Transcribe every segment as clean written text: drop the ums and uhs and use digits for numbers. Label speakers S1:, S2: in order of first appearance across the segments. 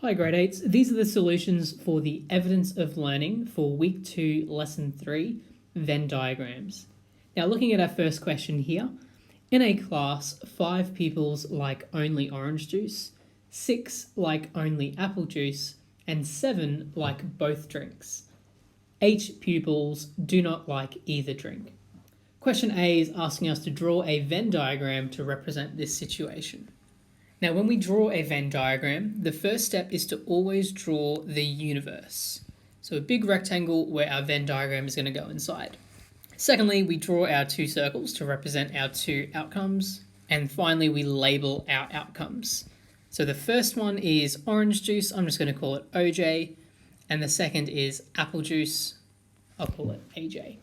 S1: Hi grade 8s, these are the solutions for the evidence of learning for week 2 lesson 3 Venn diagrams. Now looking at our first question here, in a class 5 pupils like only orange juice, 6 like only apple juice, and 7 like both drinks. 8 pupils do not like either drink. Question A is asking us to draw a Venn diagram to represent this situation. Now, when we draw a Venn diagram, the first step is to always draw the universe. So a big rectangle where our Venn diagram is going to go inside. Secondly, we draw our 2 circles to represent our 2 outcomes. And finally, we label our outcomes. So the first one is orange juice. I'm just going to call it OJ. And the second is apple juice. I'll call it AJ.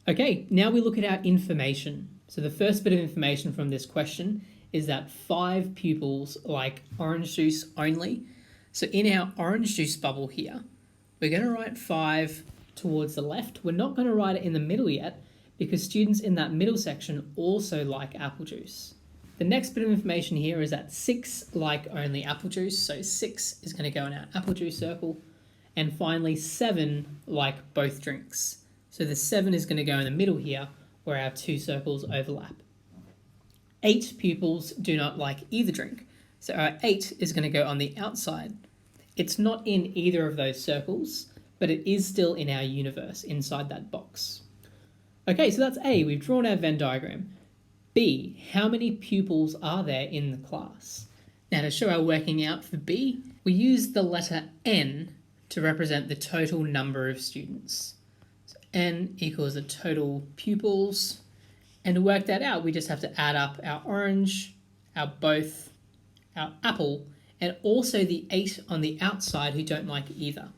S1: Okay, now we look at our information. So the first bit of information from this question is that 5 pupils like orange juice only. So in our orange juice bubble here, we're going to write 5 towards the left. We're not going to write it in the middle yet because students in that middle section also like apple juice. The next bit of information here is that 6 like only apple juice. So 6 is going to go in our apple juice circle. And finally 7 like both drinks. So the 7 is going to go in the middle here where our 2 circles overlap. 8 pupils do not like either drink. So our 8 is going to go on the outside. It's not in either of those circles, but it is still in our universe inside that box. Okay, so that's A, we've drawn our Venn diagram. B, how many pupils are there in the class? Now to show our working out for B, we use the letter N to represent the total number of students. So N equals the total pupils. And to work that out, we just have to add up our orange, our both, our apple, and also the 8 on the outside who don't like either.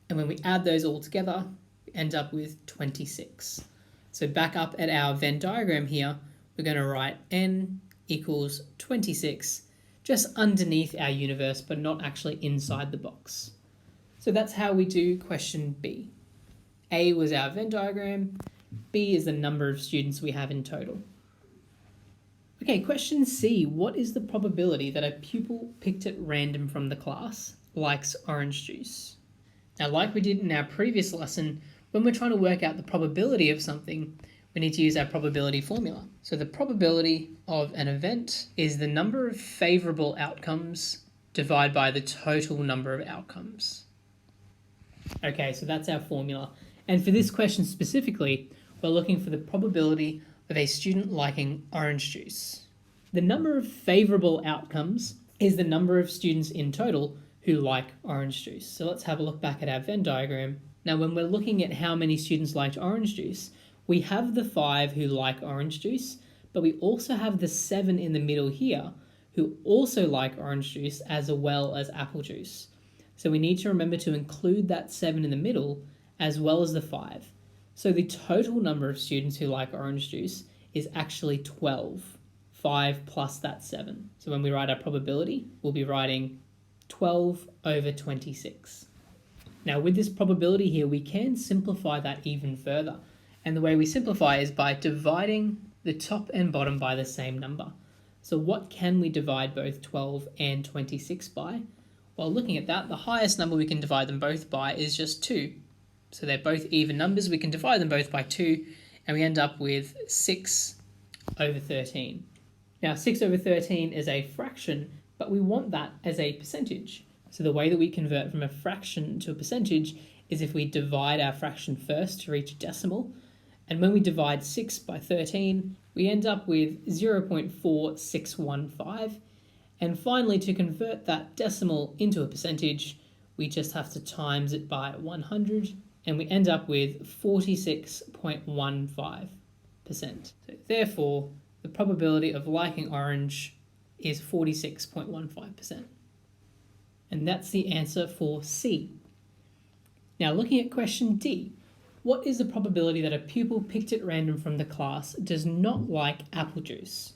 S1: And when we add those all together, we end up with 26. So back up at our Venn diagram here, we're going to write N equals 26, just underneath our universe, but not actually inside the box. So that's how we do question B. A was our Venn diagram. B is the number of students we have in total. Okay, question C. What is the probability that a pupil picked at random from the class likes orange juice? Now, like we did in our previous lesson, when we're trying to work out the probability of something, we need to use our probability formula. So the probability of an event is the number of favorable outcomes divided by the total number of outcomes. Okay, so that's our formula. And for this question specifically, we're looking for the probability of a student liking orange juice. The number of favorable outcomes is the number of students in total who like orange juice. So let's have a look back at our Venn diagram. Now, when we're looking at how many students liked orange juice, we have the 5 who like orange juice, but we also have the 7 in the middle here who also like orange juice as well as apple juice. So we need to remember to include that 7 in the middle as well as the 5. So the total number of students who like orange juice is actually 12, 5 plus that 7. So when we write our probability, we'll be writing 12 over 26. Now with this probability here, we can simplify that even further. And the way we simplify is by dividing the top and bottom by the same number. So what can we divide both 12 and 26 by? Well, looking at that, the highest number we can divide them both by is just 2. So they're both even numbers. We can divide them both by 2, and we end up with 6 over 13. Now, 6 over 13 is a fraction, but we want that as a percentage. So the way that we convert from a fraction to a percentage is if we divide our fraction first to reach a decimal. And when we divide 6 by 13, we end up with 0.4615. And finally, to convert that decimal into a percentage, we just have to times it by 100. And we end up with 46.15%. So therefore, the probability of liking orange is 46.15%. And that's the answer for C. Now looking at question D, what is the probability that a pupil picked at random from the class does not like apple juice?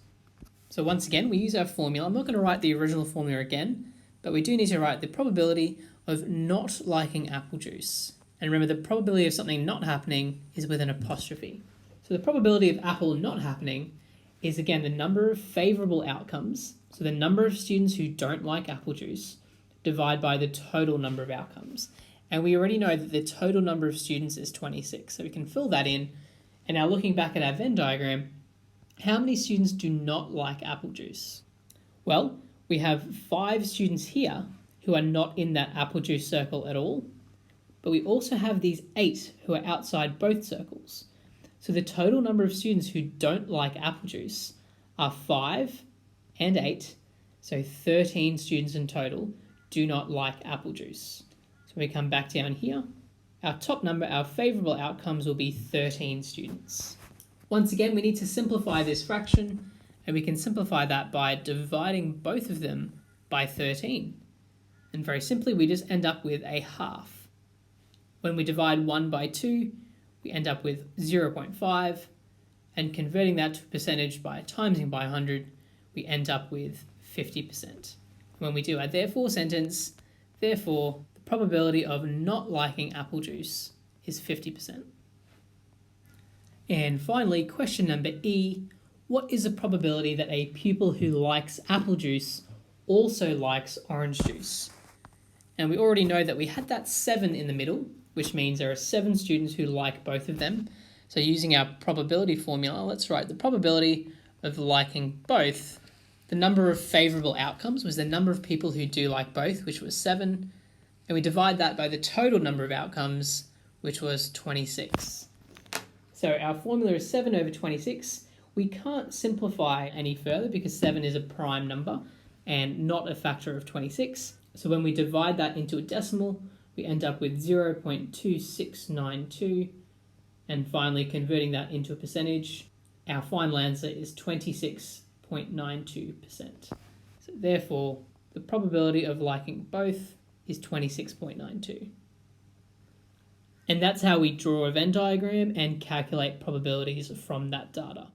S1: So once again, we use our formula. I'm not going to write the original formula again, but we do need to write the probability of not liking apple juice. And remember, the probability of something not happening is with an apostrophe. So the probability of apple not happening is, again, the number of favorable outcomes, so the number of students who don't like apple juice, divide by the total number of outcomes. And we already know that the total number of students is 26, so we can fill that in. And now looking back at our Venn diagram, how many students do not like apple juice? Well, we have 5 students here who are not in that apple juice circle at all, but we also have these 8 who are outside both circles. So the total number of students who don't like apple juice are 5 and 8, so 13 students in total do not like apple juice. So we come back down here. Our top number, our favourable outcomes will be 13 students. Once again, we need to simplify this fraction, and we can simplify that by dividing both of them by 13. And very simply, we just end up with a half. When we divide 1 by 2, we end up with 0.5, and converting that to a percentage by timesing by 100, we end up with 50%. When we do our therefore sentence, therefore, the probability of not liking apple juice is 50%. And finally, question number E, what is the probability that a pupil who likes apple juice also likes orange juice? And we already know that we had that 7 in the middle, which means there are 7 students who like both of them. So using our probability formula, let's write the probability of liking both. The number of favourable outcomes was the number of people who do like both, which was 7. And we divide that by the total number of outcomes, which was 26. So our formula is 7 over 26. We can't simplify any further because 7 is a prime number and not a factor of 26. So when we divide that into a decimal, we end up with 0.2692. And finally, converting that into a percentage, our final answer is 26.92%. So therefore, the probability of liking both is 26.92. And that's how we draw a Venn diagram and calculate probabilities from that data.